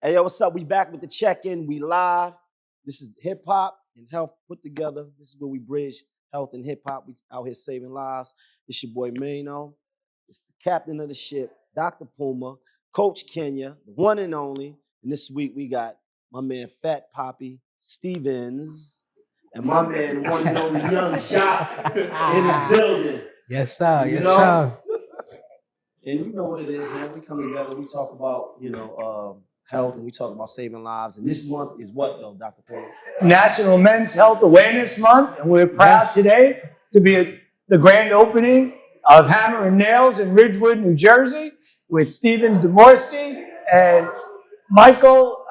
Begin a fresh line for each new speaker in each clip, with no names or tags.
Hey, yo, what's up? We back with the check-in. We live. This is hip hop and health put together. This is where we bridge health and hip hop. We out here saving lives. This your boy Mano. It's the captain of the ship, Dr. Puma, Coach Kenya, the one and only. And this week we got my man Phat Papi Stevens and my man, one and only Young Jock in the building.
Yes, sir.
You
Yes,
know?
sir.
And you know what it is, man. We come together, we talk about, health, and we talk about saving lives. And this month is what, though, Dr. Paul?
National Men's Health Awareness Month, and we're proud today to be at the grand opening of Hammer and Nails in Ridgewood, New Jersey, with Stevens DeMorsi and Michael,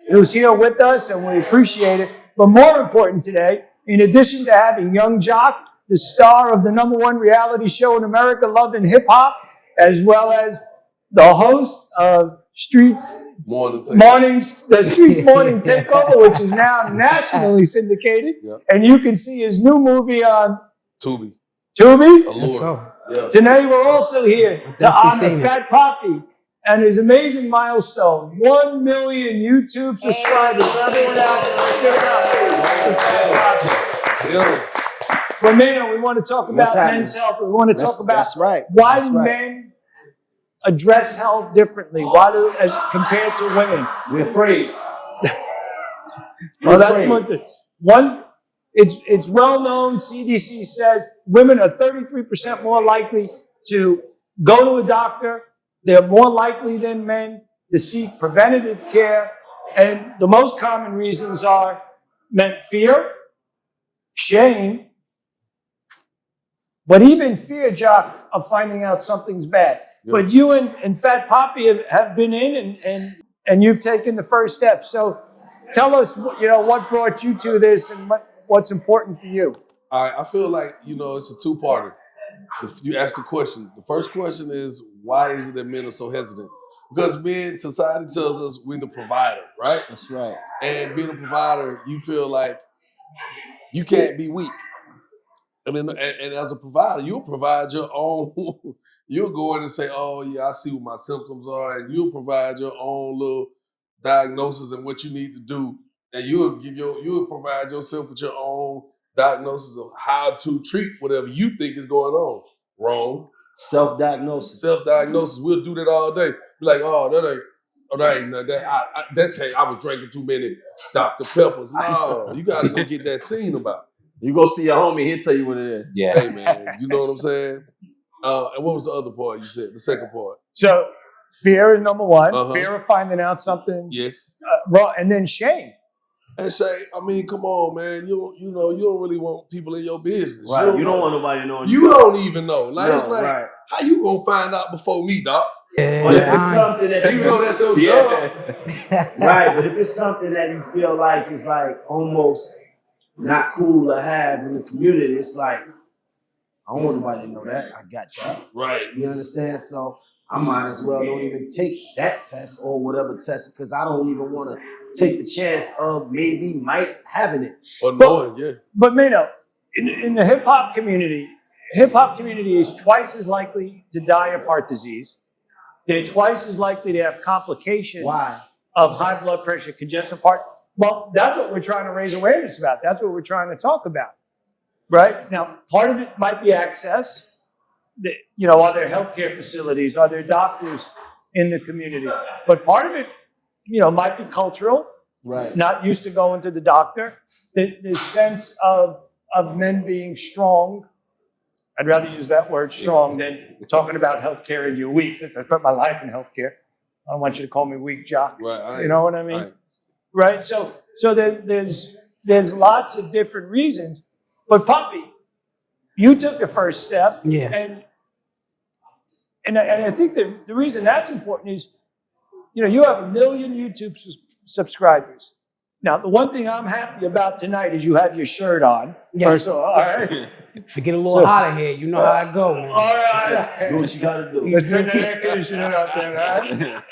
who's here with us, and we appreciate it. But more important today, in addition to having Young Jock, the star of the #1 reality show in America, Love and Hip Hop, as well as the host of Streets the Streets Morning Takeover, which is now nationally syndicated.
Yep.
And you can see his new movie on
Tubi.
Tubi.
Let's go.
Yeah.
Today we're also here to
Definitely
honor
seen it.
Phat Papi and his amazing milestone, 1 million YouTube subscribers. So everyone out there, give it up for
Yeah.
But man, we want to talk
What's
about
happening?
men's health. We want to talk about
That's right.
why
That's
do
right.
men address health differently? Why do, as compared to women?
We're afraid.
Well, that's one thing. It's well known. CDC says women are 33% more likely to go to a doctor. They're more likely than men to seek preventative care, and the most common reasons are fear, shame, but even fear, Jock, of finding out something's bad.
Yeah.
But you and Phat Papi have been in and you've taken the first step. So tell us, what brought you to this and what's important for you.
I feel like, it's a two-parter. You asked the question. The first question is, why is it that men are so hesitant? Because society tells us we're the provider, right?
That's right.
And being a provider, you feel like you can't be weak. I mean, and as a provider, you'll provide your own, you'll go in and say, oh yeah, I see what my symptoms are, and you'll provide your own little diagnosis and what you need to do. And you'll provide yourself with your own diagnosis of how to treat whatever you think is going on. Wrong.
Self-diagnosis.
Self-diagnosis. We'll do that all day. Be like, I was drinking too many Dr. Peppers. No, you gotta go get that scene about.
You go see your homie, he'll tell you what it is.
Yeah.
Hey man, you know what I'm saying? And what was the other part you said? The second part?
So fear is number one.
Uh-huh.
Fear of finding out something
Yes.
wrong, and then shame.
And say, I mean, come on, man. You don't really want people in your business.
Right. You don't want nobody knowing.
You don't even know. Like,
No,
it's like,
right.
how you gonna find out before me, doc?
Yeah.
But if it's something that
You know that's your job.
right, but if it's something that you feel like is like almost not cool to have in the community, it's like, I don't want nobody to know that. I got that.
Right.
You understand? So I might as well don't even take that test or whatever test because I don't even want to take the chance of might having it.
Or knowing, yeah.
But Mano, in the hip hop community is twice as likely to die of heart disease. They're twice as likely to have complications
Why?
of high blood pressure, congestive heart. Well, that's what we're trying to raise awareness about. That's what we're trying to talk about, right? Now, part of it might be access. Are there healthcare facilities? Are there doctors in the community? But part of it, might be cultural.
Right.
Not used to going to the doctor. The sense of men being strong. I'd rather use that word strong than talking about healthcare and you're weak, since I spent my life in healthcare. I don't want you to call me weak, Jock.
Right.
You know what I mean? Right. So there's lots of different reasons. But Papi, you took the first step.
Yeah.
And I think the reason that's important is, you have 1 million YouTube subscribers. Now, the one thing I'm happy about tonight is you have your shirt on.
Yeah.
So, all right.
To get a little hot in here, you know how I go, man.
All right.
Do what you gotta do.
Let's turn that air conditioner out there, right?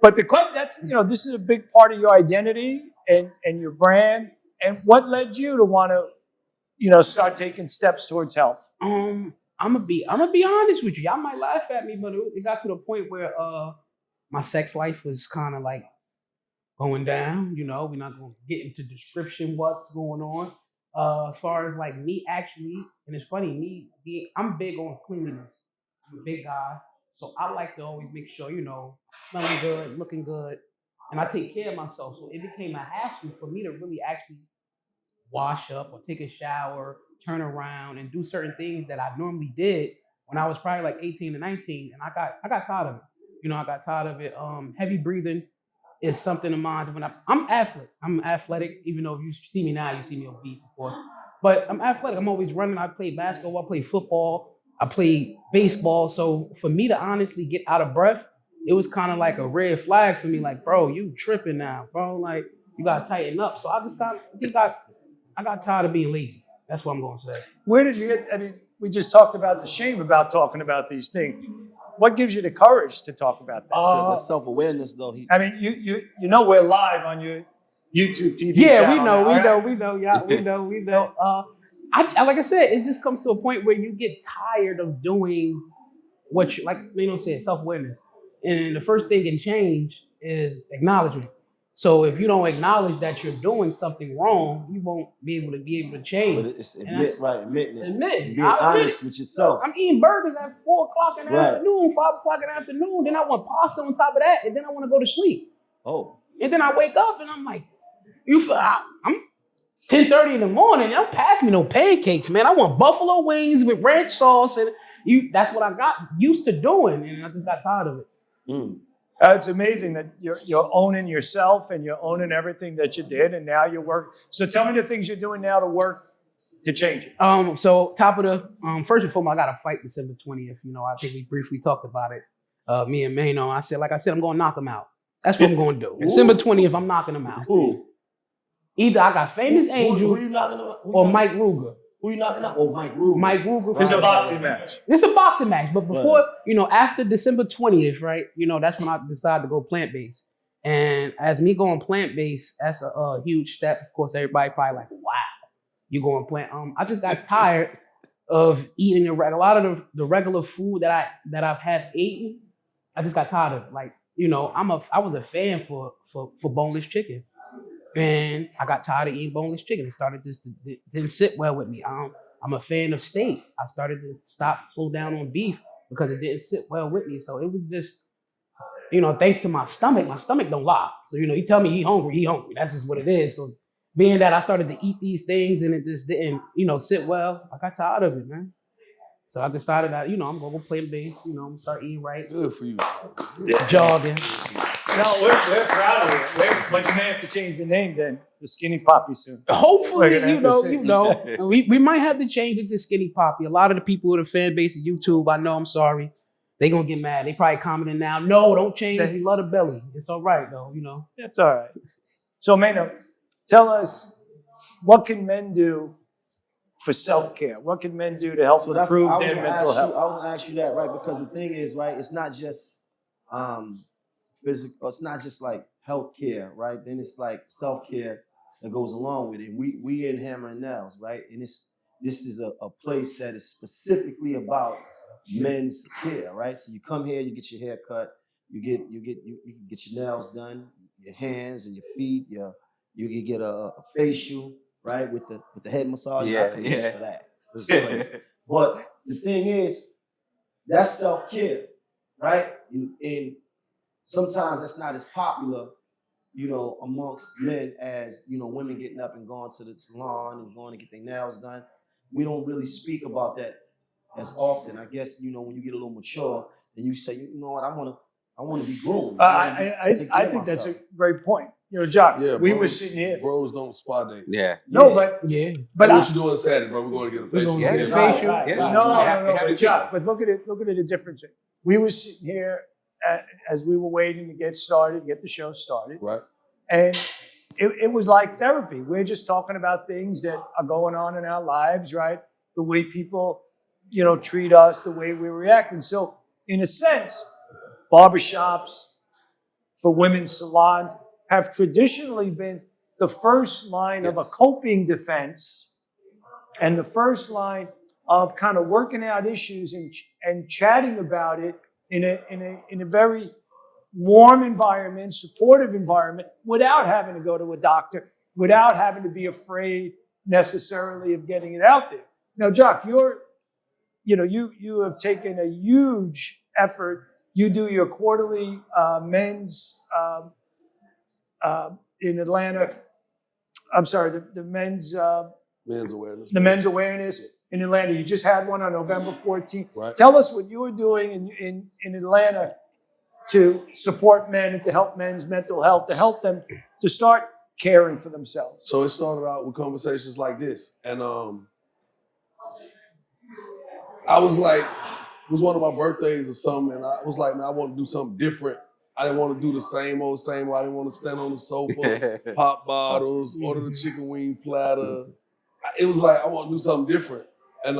But that's, this is a big part of your identity and your brand. And what led you to want to, start taking steps towards health?
I'm gonna be honest with you. Y'all might laugh at me, but it got to the point where my sex life was kind of like going down. You know, we're not gonna get into description what's going on. As far as like me actually, and it's funny, I'm big on cleanliness. I'm a big guy, so I like to always make sure, you know, smelling good, looking good, and I take care of myself. So it became a hassle for me to really actually wash up or take a shower, turn around, and do certain things that I normally did when I was probably like 18 to 19, and I got tired of it. You know, I got tired of it. Heavy breathing is something of mine. When I'm athletic, I'm athletic. Even though if you see me now, you see me obese, of course. But I'm athletic. I'm always running. I play basketball. I play football. I play baseball. So for me to honestly get out of breath, it was kind of like a red flag for me. Like, bro, you tripping now, bro. Like, you gotta tighten up. So I got tired of being lazy. That's what I'm gonna say.
Where did you get? I mean, we just talked about the shame about talking about these things. What gives you the courage to talk about this?
That's self-awareness, though.
I mean, you know we're live on your YouTube TV
Yeah,
channel.
we know,
now,
we know, yeah, we know. I like I said, it just comes to a point where you get tired of doing what you like. You know, say self-awareness, and the first thing in change is acknowledgement. So if you don't acknowledge that you're doing something wrong, you won't be able to change.
But it's admitting it.
Admit.
And being honest with yourself.
I'm eating burgers at 4 o'clock in the
Right.
afternoon, 5 o'clock in the afternoon. Then I want pasta on top of that, and then I want to go to sleep.
Oh.
And then I wake up and I'm like, I'm 10:30 in the morning. Don't pass me no pancakes, man. I want buffalo wings with ranch sauce, and that's what I got used to doing, and I just got tired of it.
It's amazing that you're owning yourself and you're owning everything that you did, and now you work. So tell me the things you're doing now to work to change it.
So top of the first and foremost, I got to fight December 20th. You know, I think we briefly talked about it. Me and Mano. I said, I'm going to knock him out. That's what I'm going to do. December 20th, I'm knocking him out.
Who?
Either I got Famous Angel
who you knocking out?
or Mike Ruger.
Who you knocking out? Oh, Mike Ruger.
Mike Ruger.
It's a boxing match.
It's a boxing match, but before, you know, after December 20th, right? You know, that's when I decided to go plant-based. And as me going plant-based, that's a huge step. Of course, everybody probably like, wow, you going plant. I just got tired of eating a lot of the regular food that I've had eaten. I just got tired of it. Like, you know, I was a fan for boneless chicken. And I got tired of eating boneless chicken. It started didn't sit well with me. I'm a fan of steak. I started to slow down on beef because it didn't sit well with me. So it was just, you know, thanks to my stomach don't lie. So, you know, you tell me he hungry. That's just what it is. So being that I started to eat these things and it just didn't, you know, sit well, I got tired of it, man. So I decided that, you know, I'm going to go plant-based, you know, I'm going to start eating right.
Good for you.
Jogging.
No, we're proud of it. But you may have to change the name then, the Skinny Papi soon.
Hopefully, you know, we might have to change it to Skinny Papi. A lot of the people with a fan base of YouTube, I know, I'm sorry, they gonna get mad. They probably commenting now, no, don't change it. We love the belly. It's all right though, you know.
It's all right. So, Mano, tell us, what can men do for self-care? What can men do to help improve their mental health?
I was gonna ask you that, right? Because the thing is, right, it's not just physical, it's not just like health care, right? Then it's like self-care that goes along with it. We in Hammer and Nails, right? And this is a place that is specifically about men's care, right? So you come here, you get your hair cut, you can get your nails done, your hands and your feet, you can get a facial, right? With the head massage.
Yeah,
I can use for that. This is crazy. But the thing is, that's self-care, right? And sometimes that's not as popular, you know, amongst men as, you know, women getting up and going to the salon and going to get their nails done. We don't really speak about that as often. I guess, you know, when you get a little mature and you say, you know what, I want to be groomed.
I think that's a great point. You know, John,
Yeah,
we
bros,
were sitting here.
Bros don't spa date.
Yeah.
No, but
Yeah.
but
What you doing Saturday, bro? We're going to get a facial.
gonna
get a
Right,
facial.
right,
Yeah.
right.
You
No,
have to
but
do
John, but look at the difference. We were sitting here as we were waiting to get the show started.
Right.
And it was like therapy. We're just talking about things that are going on in our lives, right? The way people, you know, treat us, the way we react. And so, in a sense, barbershops for women's salons have traditionally been the first line of a coping defense and the first line of kind of working out issues and chatting about it in a very warm environment, supportive environment, without having to go to a doctor, without having to be afraid necessarily of getting it out there. Now, Jock, you have taken a huge effort. You do your quarterly men's in Atlanta. I'm sorry, the men's
Men's awareness.
the men's awareness in Atlanta. You just had one on November 14th.
Right.
Tell us what you were doing in Atlanta to support men and to help men's mental health, to help them to start caring for themselves.
So it started out with conversations like this. And I was like, it was one of my birthdays or something, and I was like, man, I want to do something different. I didn't want to do the same old. I didn't want to stand on the sofa, pop bottles, order the chicken wing platter. It was like, I want to do something different. And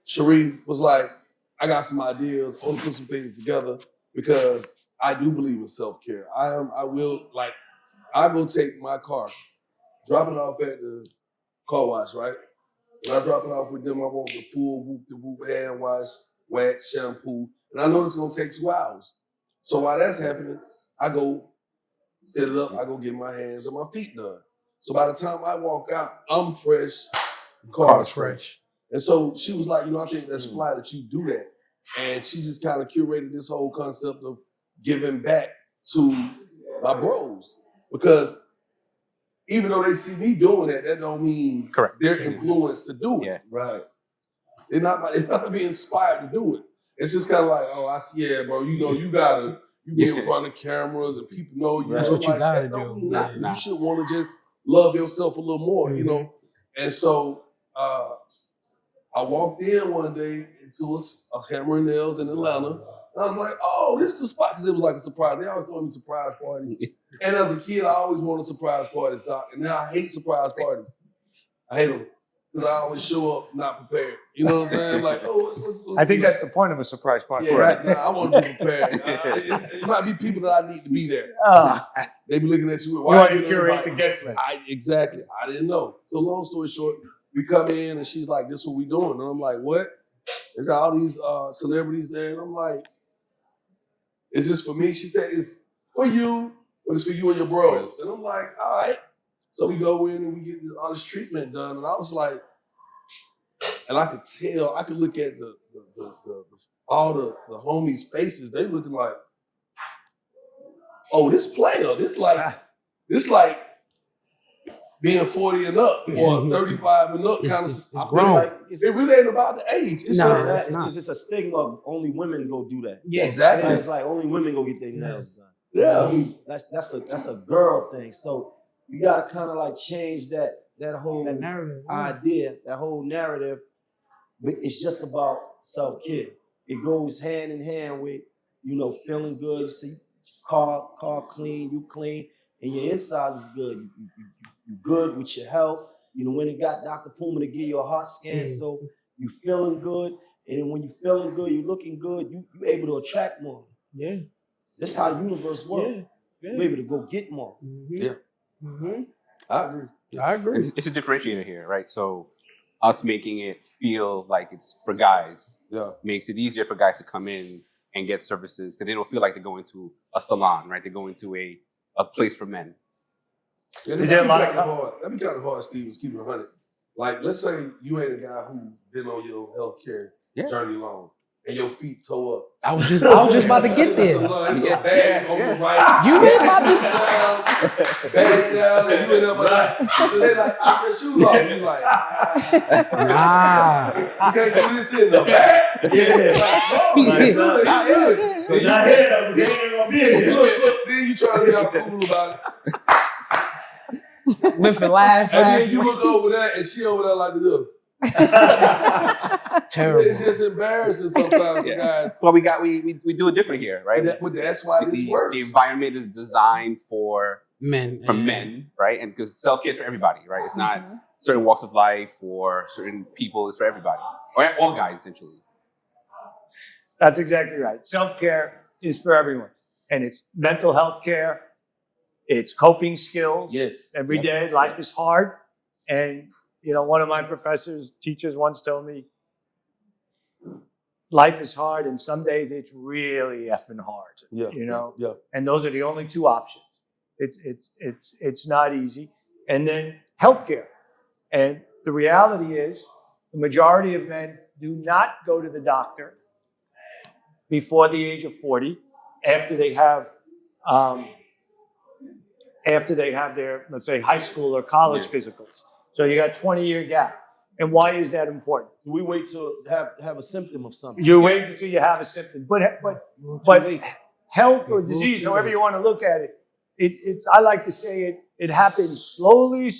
Sharif was like, I got some ideas. I want to put some things together because I do believe in self-care. I go take my car, drop it off at the car wash, right? When I drop it off with them, I want the full whoop-de-whoop hand wash, wax, shampoo. And I know it's going to take 2 hours. So while that's happening, I go set it up, I go get my hands and my feet done. So by the time I walk out, I'm fresh, the car is fresh. And so she was like, I think that's fly that you do that. And she just kind of curated this whole concept of giving back to my bros. Because even though they see me doing that don't mean they're influenced to do it.
Yeah.
Right. They're not to be inspired to do it. It's just kind of like, oh, I see, yeah, bro, you get in front of cameras and people know you.
That's what you gotta
that
do.
You should want to just love yourself a little more, And so I walked in one day into a Hammer and Nails in Atlanta. And I was like, oh, this is the spot, because it was like a surprise. They always throw me surprise parties. And as a kid, I always wanted surprise parties, Doc. And now I hate surprise parties. I hate them. Because I always show up not prepared. You know what I'm saying? Like, what's
I think that's the point of a surprise party.
yeah,
Right.
nah, I want to be prepared. It might be people that I need to be there. They be looking at you.
You want to curate the guest list.
Exactly. I didn't know. So long story short, we come in and she's like, this is what we doing. And I'm like, what? There's got all these celebrities there. And I'm like, is this for me? She said, it's for you, but it's for you and your bros. And I'm like, all right. So we go in and we get all this treatment done. And I was like, and I could tell, I could look at all the homies' faces. They looking like, oh, this player. This like being 40 and up or 35 and up kind of. I feel like it really ain't about the age. It's
It's a stigma of only women go do that.
Yeah,
exactly.
It's like only women go get their nails done.
Yeah.
That's a girl thing. So you gotta kind of like change that whole
narrative,
idea, that whole narrative. But it's just about self-care. It goes hand in hand with, feeling good. You see, car clean, you clean, and your insides is good. You good with your health. When it got Dr. Puma to give you a heart scan, so you feeling good. And then when you feeling good, you looking good, you able to attract more.
Yeah.
That's how the universe works.
Yeah.
You're able to go get more.
Yeah. I agree.
And it's a differentiator here, right? So us making it feel like it's for guys makes it easier for guys to come in and get services because they don't feel like they're going to a salon, right? They're going to a place for men.
Yeah,
Is there a lot of
that'd be kind of hard, Steve, is keeping it 100. Like, let's say you ain't a guy who's been on your healthcare journey long, and your feet toe up.
I was just about to get there.
It's a bag on the right.
You been about to
bag down, and you in there, but they like take your shoes off. You like,
nah.
you can't do this in the bag.
So not here,
Look, then you try to be all cool about it.
Live and laugh.
And then you look over there, and she over there like this.
Terrible.
It's just embarrassing sometimes, guys.
Well, we do it different here, right?
That's why this works.
The environment is designed for
men,
right? And because self-care is for everybody, right? It's not certain walks of life or certain people. It's for everybody, or all guys essentially.
That's exactly right. Self-care is for everyone, and it's mental health care. It's coping skills.
Yes.
Every day, life is hard, and one of my teachers once told me, life is hard, and some days it's really effing hard.
Yeah.
You know.
Yeah.
And those are the only two options. It's not easy. And then healthcare. And the reality is, the majority of men do not go to the doctor before the age of 40, after they have their, let's say, high school or college physicals. So you got 20-year gap. And why is that important?
We wait to have a symptom of something.
You wait until you have a symptom. But health or disease, however you want to look at it, it's I like to say it happens slowly,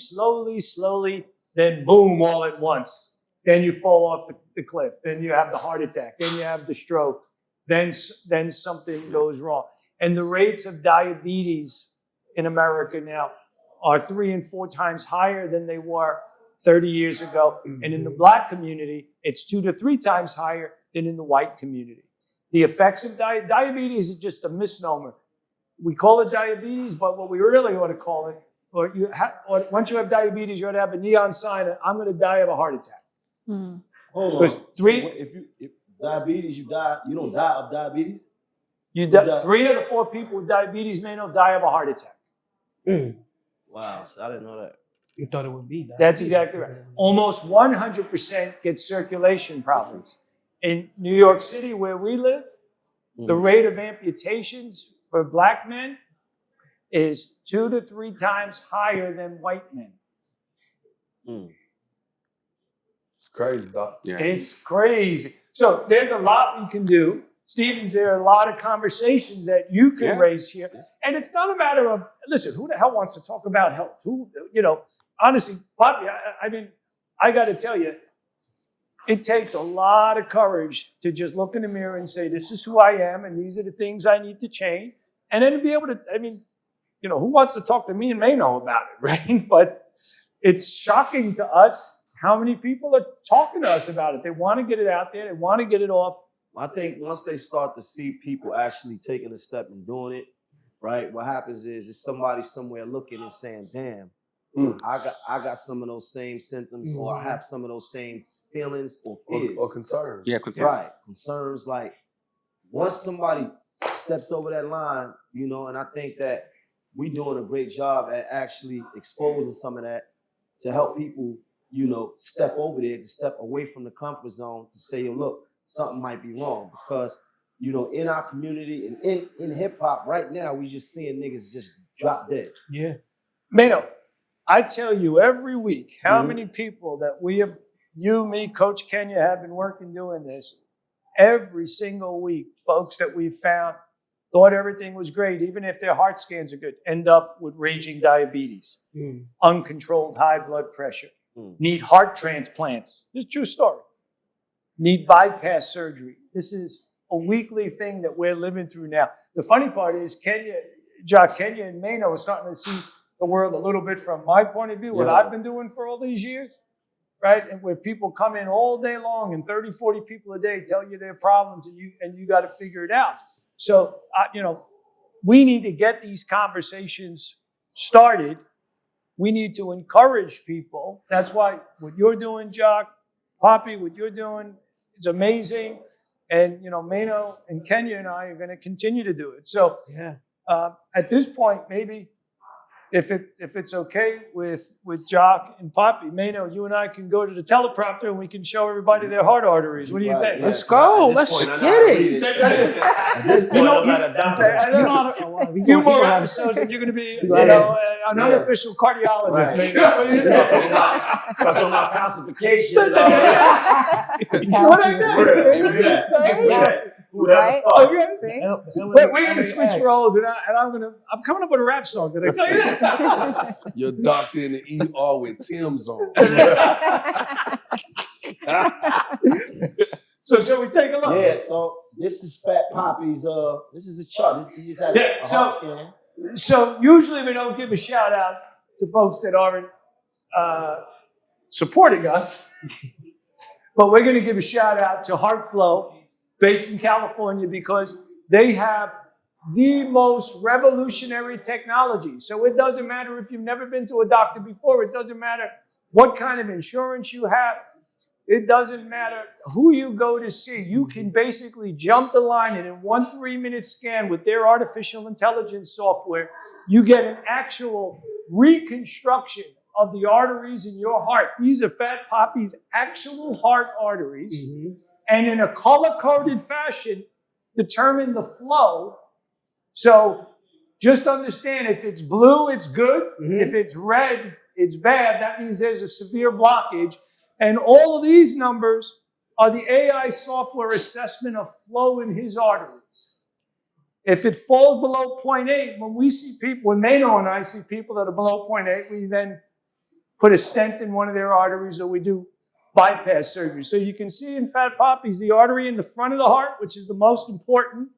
then boom, all at once. Then you fall off the cliff. Then you have the heart attack. Then you have the stroke. Then something goes wrong. And the rates of diabetes in America now are 3 and 4 times higher than they were 30 years ago. Mm-hmm. And in the black community, it's 2 to 3 times higher than in the white community. The effects of diabetes is just a misnomer. We call it diabetes, but what we really ought to call it, or once you have diabetes, you ought to have a neon sign, I'm going to die of a heart attack.
Mm. Hold on. If diabetes, you die. You don't die of diabetes.
3 out of 4 people with diabetes may not die of a heart attack.
Mm. Wow, so I didn't know that.
You thought it would be that.
That's exactly right. Almost 100% get circulation problems. In New York City, where we live, the rate of amputations for black men is 2 to 3 times higher than white men.
Mm. It's crazy, Doc.
Yeah. It's crazy. So there's a lot we can do. Stevens, there are a lot of conversations that you can raise here. And it's not a matter of, listen, who the hell wants to talk about health? Honestly, Papi, I mean, I got to tell you, it takes a lot of courage to just look in the mirror and say, this is who I am, and these are the things I need to change. And then to be able to, who wants to talk to me and Mano about it, right? But it's shocking to us how many people are talking to us about it. They want to get it out there. They want to get it off.
I think once they start to see people actually taking a step and doing it, right, what happens is somebody somewhere looking and saying, damn, I got some of those same symptoms, or I have some of those same feelings or fears.
Or concerns.
Yeah, concerns.
Right. Concerns. Like, once somebody steps over that line, and I think that we're doing a great job at actually exposing some of that to help people, step over there, to step away from the comfort zone, to say, yo, look, something might be wrong. Because, in our community and in hip hop right now, we just seeing niggas just drop dead.
Yeah.
Mano, I tell you every week how many people that we have, you, me, Coach Kenya, have been working doing this. Every single week, folks that we've found thought everything was great, even if their heart scans are good, end up with raging diabetes, uncontrolled high blood pressure, need heart transplants. This is a true story. Need bypass surgery. This is a weekly thing that we're living through now. The funny part is Kenya and Mano are starting to see the world a little bit from my point of view, what I've been doing for all these years, right? And where people come in all day long and 30, 40 people a day tell you their problems and you got to figure it out. So, we need to get these conversations started. We need to encourage people. That's why what you're doing, Jock, Papi, what you're doing is amazing. And, Mano and Kenya and I are going to continue to do it. So at this point, maybe if it's okay with Jock and Papi, Mano, you and I can go to the teleprompter and we can show everybody their heart arteries. What do you think?
Let's go. Let's get it.
At this point, I'm not a doctor.
A few more episodes and you're going to be an unofficial cardiologist. Maybe. What do you think?
Because on my calcification.
What I say?
Right?
We're going to switch roles, and I'm coming up with a rap song. Did I tell you that?
You're doctor in the ER with Tim's on.
So shall we take a look?
Yeah, so this is Fat Papi's, this is his chart. He just had a heart scan.
So usually we don't give a shout out to folks that aren't supporting us, but we're going to give a shout out to HeartFlow, based in California, because they have the most revolutionary technology. So it doesn't matter if you've never been to a doctor before. It doesn't matter what kind of insurance you have. It doesn't matter who you go to see. You can basically jump the line, and in 1 3-minute scan with their artificial intelligence software, you get an actual reconstruction of the arteries in your heart. These are Phat Papi's actual heart arteries, and in a color-coded fashion, determine the flow. So just understand, if it's blue, it's good. If it's red, it's bad. That means there's a severe blockage. And all of these numbers are the AI software assessment of flow in his arteries. If it falls below 0.8, when we see people, when Mano and I see people that are below 0.8, we then put a stent in one of their arteries, or we do bypass surgery. So you can see in Phat Papi's, the artery in the front of the heart, which is the most important,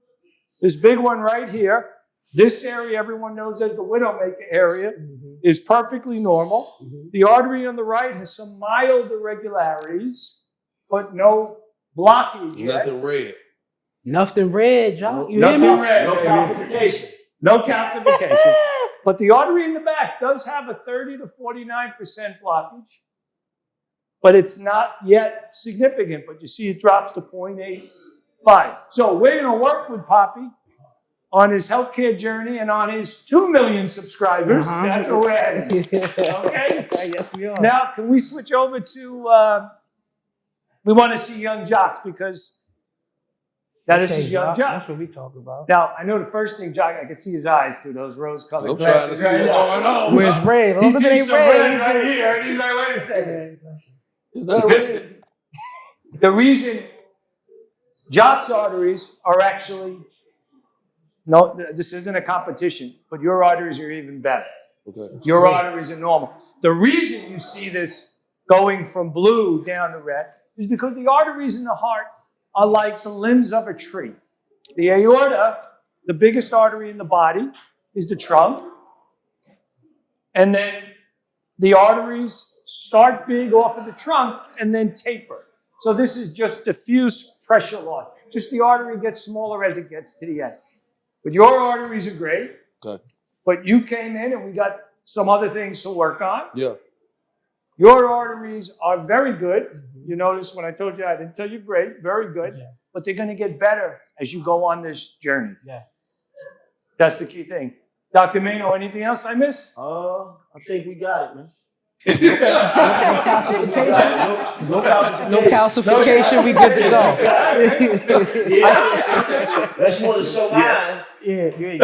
this big one right here. This area, everyone knows as the widowmaker area, is perfectly normal. The artery on the right has some mild irregularities, but no blockage yet.
Nothing red.
Nothing red, John. You
Nothing
hear me?
red.
No calcification.
No calcification. But the artery in the back does have a 30 to 49% blockage, but it's not yet significant. But you see it drops to 0.85. So we're going to work with Papi on his healthcare journey and on his 2 million subscribers. That's where we're at. Okay?
Yes, we are.
Now, can we switch over to, we want to see young Jock, because this is young Jock.
That's what we talk about.
Now, I know the first thing, Jock, I can see his eyes through those rose-colored
I'm trying to
glasses.
see what's going on.
Where's red?
He
Look at
sees
they
some red
red.
right here, and he's like, wait a second.
Is that red?
The reason Jock's arteries are actually, no, this isn't a competition, but your arteries are even better.
Okay.
Your arteries are normal. The reason you see this going from blue down to red is because the arteries in the heart are like the limbs of a tree. The aorta, the biggest artery in the body, is the trunk. And then the arteries start big off of the trunk and then taper. So this is just diffuse pressure loss. Just the artery gets smaller as it gets to the end. But your arteries are great.
Okay.
But you came in and we got some other things to work on.
Yeah.
Your arteries are very good. You notice when I told you I didn't tell you great, very good. Yeah. But they're going to get better as you go on this journey.
Yeah.
That's the key thing. Dr. Mano, anything else I missed?
I think we got it, man.
No calcification, we good to go.
That's want to show mine. You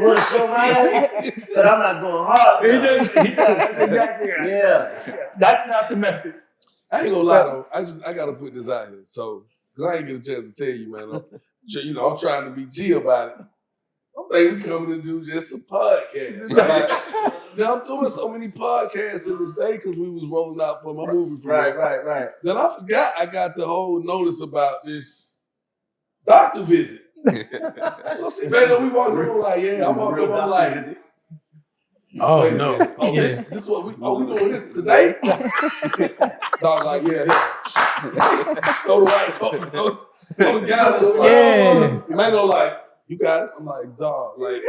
want to show mine? Said I'm not going hard.
That's exactly right.
Yeah.
That's not the message.
I ain't gonna lie though. I gotta put this out here. So, cause I ain't get a chance to tell you, man. I'm trying to be G about it. I'm thinking we coming to do just a podcast. Now I'm doing so many podcasts in this day because we was rolling out for my movie premiere.
Right.
Then I forgot I got the whole notice about this doctor visit. So see, man, we walking around like, yeah, I'm walking around like,
oh no.
Oh,
Yeah.
this what we doing this today? Dog like, yeah. Go the guy on the side.
Yeah.
Man, like, you got it? I'm like, dog, like,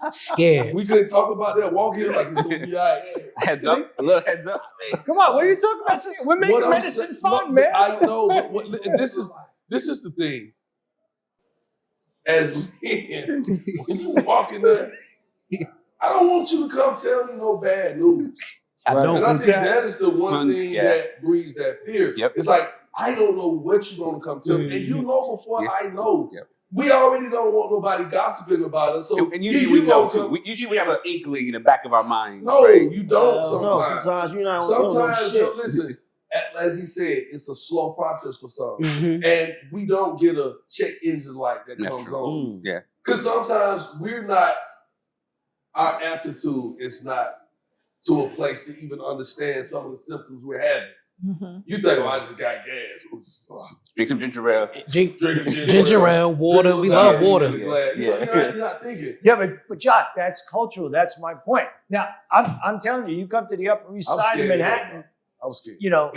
Scared.
we couldn't talk about that. Walk in like it's gonna be all right.
Heads up, a little heads up.
Come on, what are you talking about? We're making medicine fun, man.
I know. This is the thing. As men, when you walk in there, I don't want you to come tell me no bad news.
I don't.
And I think that is the one thing that breeds that fear.
Yep.
It's like, I don't know what you're gonna come tell me. And you know before I know.
Yep.
We already don't want nobody gossiping about us. So
and usually we know too. Usually we have an inkling in the back of our minds.
No,
right?
you don't sometimes.
Sometimes you're not.
Sometimes, listen, as he said, it's a slow process for some. And we don't get a check engine light that comes on.
Yeah.
Because sometimes we're not, our aptitude is not to a place to even understand some of the symptoms we're having. You think, I just got gas.
Drink some ginger ale.
Drink ginger ale, water. We love water.
You're not thinking.
Yeah, but Jock, that's cultural. That's my point. Now, I'm telling you, you come to the Upper East Side of Manhattan.
I was scared.
You know,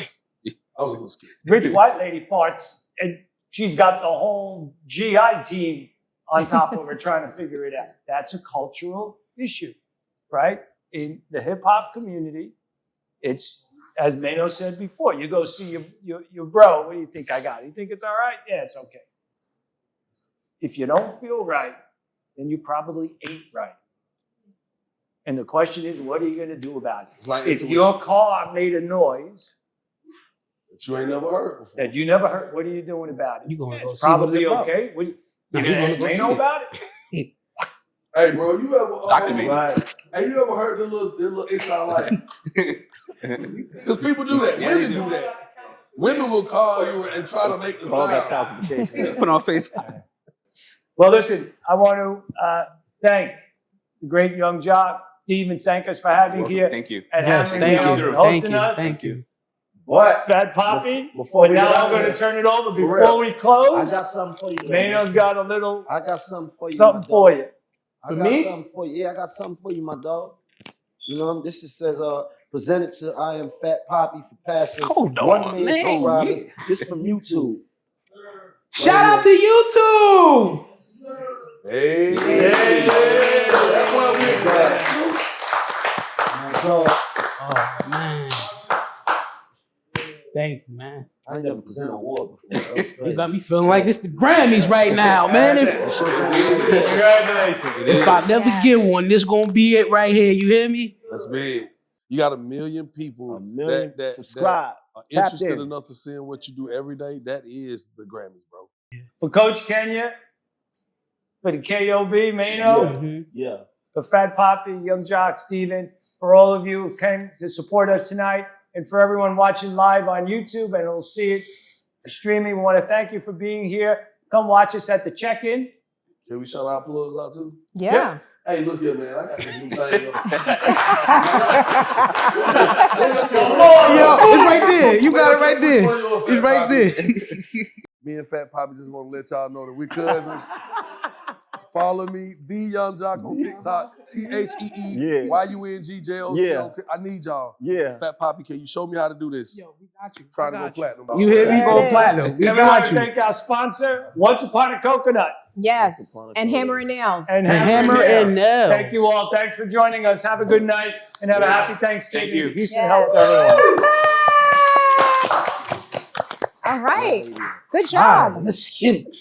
I was a little scared.
Rich white lady farts, and she's got the whole GI team on top of her trying to figure it out. That's a cultural issue, right? In the hip hop community, it's as Mano said before, you go see your bro. What do you think I got? You think it's all right? Yeah, it's okay. If you don't feel right, then you probably ain't right. And the question is, what are you going to do about it?
Like
if your car made a noise
that you ain't never heard before,
that you never heard, what are you doing about it?
You gonna go
It's
see what
probably
they brought.
okay. You
Nah,
going
you
to
gonna
ask
go
Mano
see
about it?
hey, bro, you ever
Document.
Right.
Hey, you ever heard the little it sound like? Because people do that.
Yeah,
Women
they do.
do that. Women will call you and try to make the
All that
sound.
calcification.
Put on face.
Well, listen, I want to thank the great young jock, Stevens. Thank us for having here.
Thank you.
At
Yes,
Hammer
thank
Nails
you.
and
Thank
hosting
you.
us.
Thank you.
What?
Fat Papi.
Before
But
we
now
get out
I'm going
here,
to turn it over.
For
Before
real.
we close,
I got something for you.
Mano's got a little
I got something for you.
something
my
for
dog.
you.
I
For
got
me?
something for you. Yeah, I got something for you, my dog. You know, this is, says, presented to I Am Phat Papi for passing
Hold
1
on,
million
man.
subscribers. This is from YouTube.
Shout out to YouTube.
Hey,
That's why we're glad. My dog,
Oh man. Thank you, man.
I ain't never presented an award before. That was
You
crazy.
got me feeling like this the Grammys right now, man.
Congratulations.
If I never get one, this gonna be it right here. You hear me?
That's big. You got 1 million people
A million
that
subscribe.
are
Tapped
interested
in.
enough to see what you do every day. That is the Grammys, bro.
For Coach Kenya, for the KOB, Mano,
Mhm.
Yeah.
for Fat Papi, Young Jock, Stevens, for all of you who came to support us tonight, and for everyone watching live on YouTube and will see it streaming, we want to thank you for being here. Come watch us at the check-in.
Can we shout our plugs out too?
Yeah.
Hey, look here, man. I got this new thing.
Yo, it's right there. You got it right there. It's right there.
Me and Fat Papi just want to let y'all know that we cousins. Follow me, The Young Jock on TikTok, TheeYungJoc.
Yeah.
I need y'all.
Yeah.
Fat Papi, can you show me how to do this?
Yo, we got you.
Trying
We
to go
got
platinum.
you. You hear me?
There
Go
it is.
platinum. We
Everyone,
got you.
thank our sponsor, Once Upon a Coconut,
Yes. And Hammer and Nails.
and
Hammer and Nails.
Thank you all. Thanks for joining us. Have a good night and have a happy Thanksgiving.
Thank you.
Peace and health, everyone.
All right. Good
All right,
job.
let's get it.